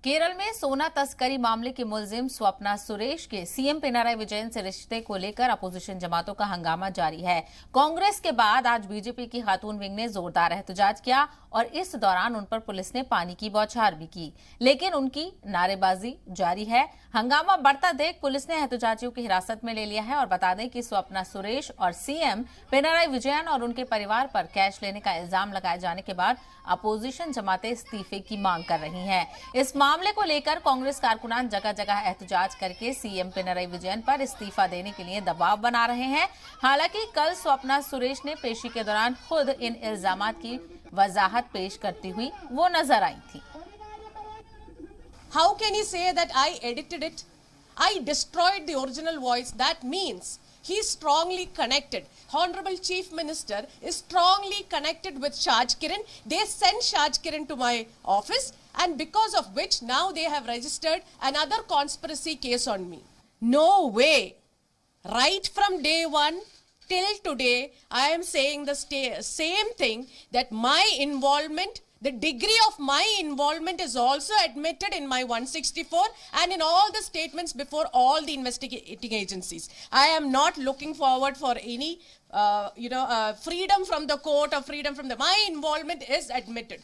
केरल में सोना तस्करी मामले की मुलजिम स्वप्ना सुरेश के सीएम पिनाराई विजयन से रिश्ते को लेकर अपोजिशन जमातों का हंगामा जारी है। कांग्रेस के बाद आज बीजेपी की खातून विंग ने जोरदार एहतजाज किया और इस दौरान उन पर पुलिस ने पानी की बौछार भी की, लेकिन उनकी नारेबाजी जारी है। हंगामा बढ़ता देख पुलिस ने एहतजाजियों की हिरासत में ले लिया है और बता दें कि स्वप्ना सुरेश और सीएम पिनाराई विजयन और उनके परिवार पर कैश लेने का इल्जाम लगाए जाने के बाद अपोजिशन जमातें इस्तीफे की मांग कर रही हैं। इस मामले को लेकर कांग्रेस कारकुनान जगह जगह एहतजाज करके सीएम पिनाराई विजयन पर इस्तीफा देने के लिए दबाव बना रहे हैं। हालांकि कल स्वप्ना सुरेश ने पेशी के दौरान खुद इन इल्जामात की वजाहत पेश करती हुई वो नजर आई थी। How can he say that I edited it? I destroyed the original voice. That means he is strongly connected. Honorable Chief Minister is strongly connected with Shaj Kiran. They sent Shaj Kiran to my office, and because of which now they have registered another conspiracy case on me. No way. Right from day one till today, I am saying the same thing, that my involvement, the degree of my involvement is also admitted in my 164 and in all the statements before all the investigating agencies. I am not looking forward for any freedom from the court or freedom from my involvement is admitted.